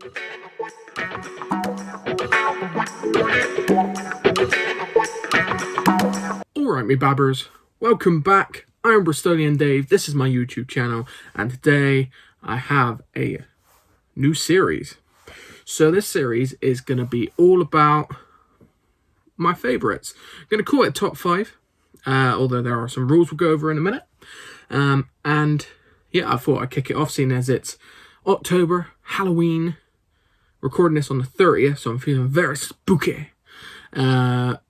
Alright, me babbers, welcome back. I'm Bristolian Dave, this is my YouTube channel, and today I have a new series. So this series is going to be all about my favourites. I'm going to call it Top 5, although there are some rules we'll go over in a minute. And yeah, I thought I'd kick it off, seeing as it's October, Halloween, recording this on the 30th, so I'm feeling very spooky. Not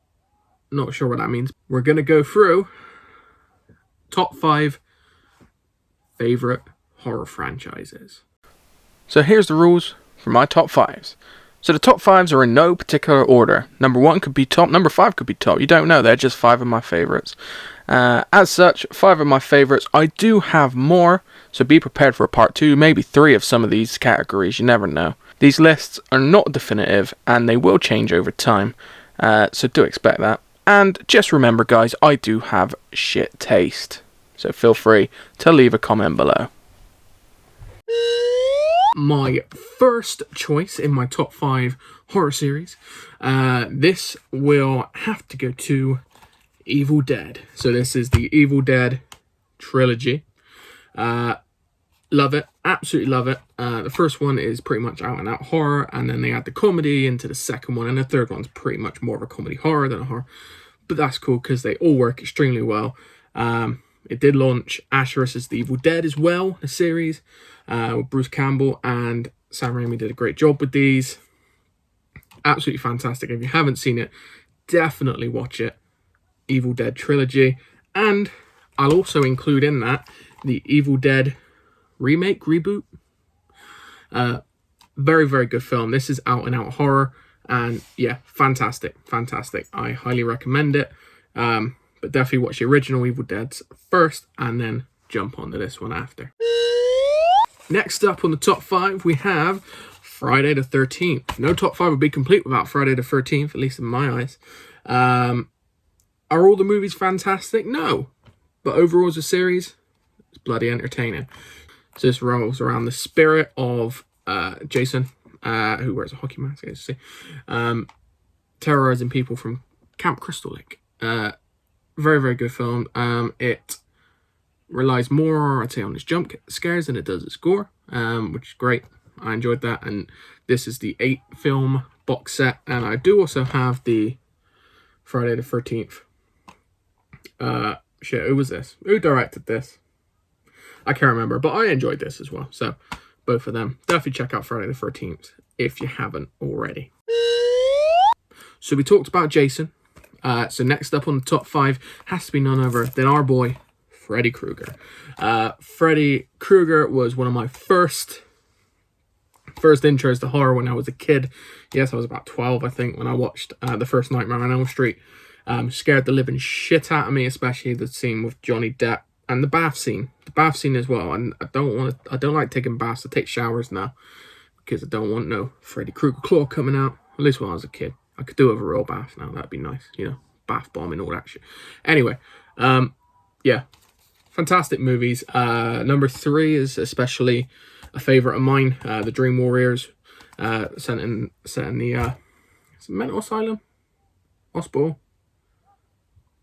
sure what that means. We're going to go through top 5 favourite horror franchises. So here's the rules for my top 5s. So the top 5s are in no particular order. Number 1 could be top, number 5 could be top. You don't know, they're just 5 of my favourites. As such, 5 of my favourites. I do have more, so be prepared for a part 2, maybe 3 of some of these categories, you never know. These lists are not definitive, and they will change over time, so do expect that. And just remember, guys, I do have shit taste, so feel free to leave a comment below. My first choice in my top 5 horror series, this will have to go to Evil Dead. So this is the Evil Dead trilogy. Love it, absolutely love it. The first one is pretty much out and out horror, and then they add the comedy into the second one, and the third one's pretty much more of a comedy horror than a horror. But that's cool because they all work extremely well. It did launch Ash vs. the Evil Dead as well, a series with Bruce Campbell, and Sam Raimi did a great job with these. Absolutely fantastic. If you haven't seen it, definitely watch it. Evil Dead trilogy. And I'll also include in that the Evil Dead remake, reboot. Very, very good film. This is out and out horror, and yeah, fantastic. I highly recommend it. But definitely watch the original Evil Deads first, and then jump onto this one after. Next up on the top 5, we have Friday the 13th. No top 5 would be complete without Friday the 13th, at least in my eyes. Are all the movies fantastic? No. But overall as a series, it's bloody entertaining. So this revolves around the spirit of Jason, who wears a hockey mask, as you see, terrorizing people from Camp Crystal Lake. Very, very good film. It relies more, I'd say, on its jump scares than it does its gore, which is great. I enjoyed that, and this is the 8-film box set, and I do also have the Friday the 13th. Shit, who was this? Who directed this? I can't remember, but I enjoyed this as well. So, both of them. Definitely check out Friday the 13th if you haven't already. So, we talked about Jason. So, next up on the top 5 has to be none other than our boy, Freddy Krueger. Freddy Krueger was one of my first intros to horror when I was a kid. Yes, I was about 12, I think, when I watched the first Nightmare on Elm Street. Scared the living shit out of me, especially the scene with Johnny Depp. And the bath scene as well. And I don't like taking baths. I take showers now because I don't want no Freddy Krueger claw coming out. At least when I was a kid. I could do it with a real bath now. That'd be nice, you know, bath bomb and all that shit. Anyway, yeah, fantastic movies. Number 3 is especially a favorite of mine. The Dream Warriors, set in the mental asylum, hospital.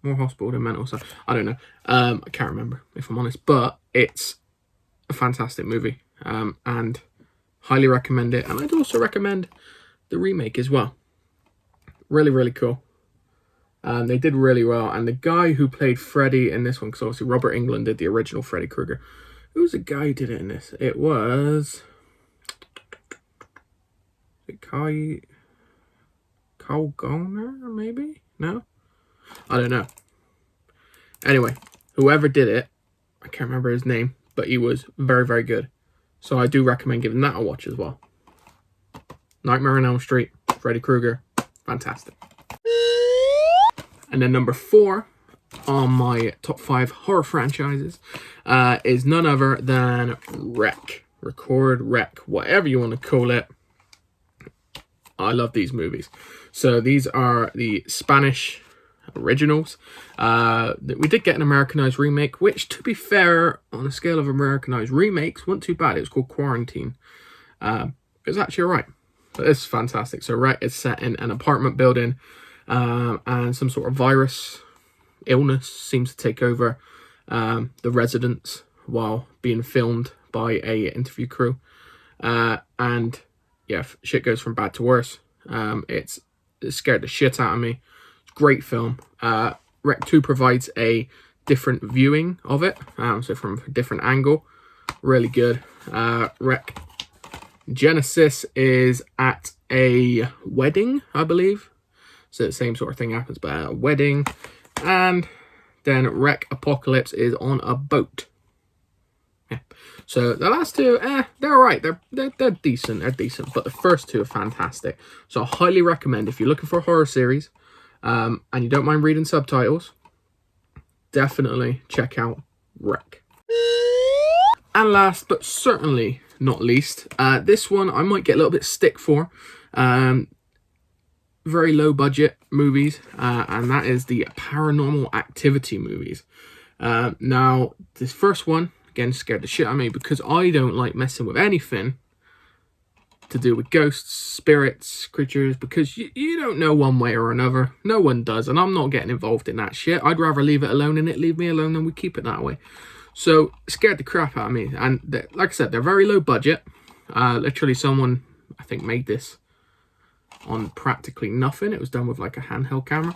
More hospital than mental, so I don't know. I can't remember, if I'm honest, but it's a fantastic movie, and highly recommend it. And I'd also recommend the remake as well. Really, really cool. They did really well, and the guy who played Freddy in this one, because obviously Robert Englund did the original Freddy Krueger. Who was the guy who did it in this? It was Kyle Goner, maybe? No? I don't know. Anyway, whoever did it, I can't remember his name, but he was very, very good. So I do recommend giving that a watch as well. Nightmare on Elm Street, Freddy Krueger, fantastic. And then number 4 on my top 5 horror franchises is none other than Wreck. Record, Wreck, whatever you want to call it. I love these movies. So these are the Spanish originals. We did get an Americanized remake, which, to be fair, on a scale of Americanized remakes, wasn't too bad. It was called Quarantine. it's actually alright. But it's fantastic. So Wreck is set in an apartment building, and some sort of virus illness seems to take over the residents while being filmed by a interview crew. And yeah, shit goes from bad to worse. It scared the shit out of me. It's a great film. Rec 2 provides a different viewing of it, so from a different angle. Really good. Rec Genesis is at a wedding, I believe. So the same sort of thing happens, but at a wedding. And then Rec Apocalypse is on a boat. Yeah. So the last two, they're alright. They're decent. They're decent. But the first two are fantastic. So I highly recommend, if you're looking for a horror series, and you don't mind reading subtitles, definitely check out Rec. And last but certainly not least, this one I might get a little bit stick for. Very low budget movies, and that is the Paranormal Activity movies. Now, this first one, again, scared the shit out of me because I don't like messing with anything to do with ghosts, spirits, creatures, because you don't know one way or another. No one does, and I'm not getting involved in that shit. I'd rather leave it alone and it leave me alone and we keep it that way. So, it scared the crap out of me. And like I said, they're very low budget. Literally someone, I think, made this on practically nothing. It was done with like a handheld camera.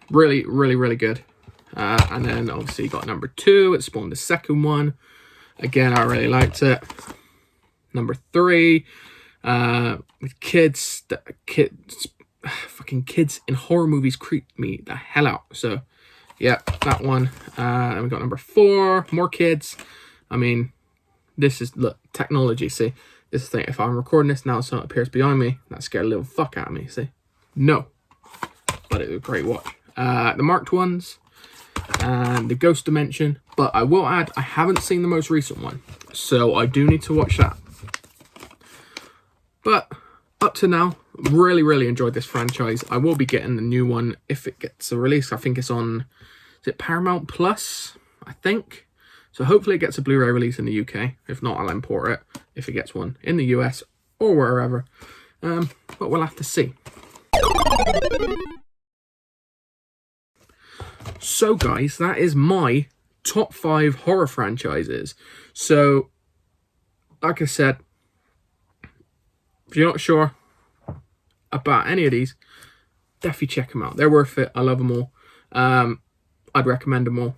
Really, really, really good. And then obviously you got number 2. It spawned the second one. Again, I really liked it. Number 3, with kids. Fucking kids in horror movies creep me the hell out. So, yeah, that one. And we got number 4, more kids. I mean, this is, look, technology, see? This is the thing, if I'm recording this now, someone appears behind me, that scared a little fuck out of me, see? No. But it was a great watch. The marked ones, and the Ghost Dimension. But I will add, I haven't seen the most recent one, so I do need to watch that. But up to now, really, really enjoyed this franchise. I will be getting the new one if it gets a release. I think it's on, is it Paramount Plus? I think. So hopefully it gets a Blu-ray release in the UK. If not, I'll import it if it gets one in the US or wherever. But we'll have to see. So guys, that is my top 5 horror franchises. So, like I said, if you're not sure about any of these, definitely check them out. They're worth it. I love them all. I'd recommend them all.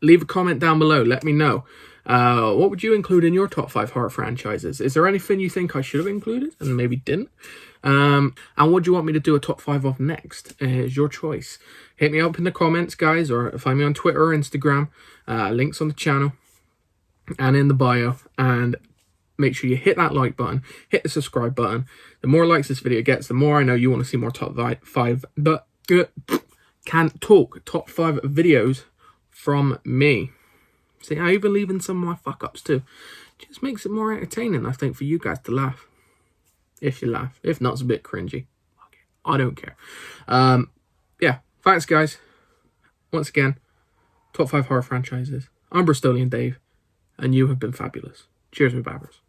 Leave a comment down below. Let me know. What would you include in your top 5 horror franchises? Is there anything you think I should have included and maybe didn't? And what do you want me to do a top 5 of next? Is your choice. Hit me up in the comments, guys, or find me on Twitter or Instagram. Links on the channel and in the bio. And make sure you hit that like button, hit the subscribe button. The more likes this video gets, the more I know you want to see more top 5. But can't talk top 5 videos from me. See, I even leave in some of my fuck ups too. Just makes it more entertaining, I think, for you guys to laugh. If you laugh. If not, it's a bit cringy. I don't care. Yeah, thanks guys. Once again, top 5 horror franchises. I'm Bristolian Dave, and you have been fabulous. Cheers, my babbers.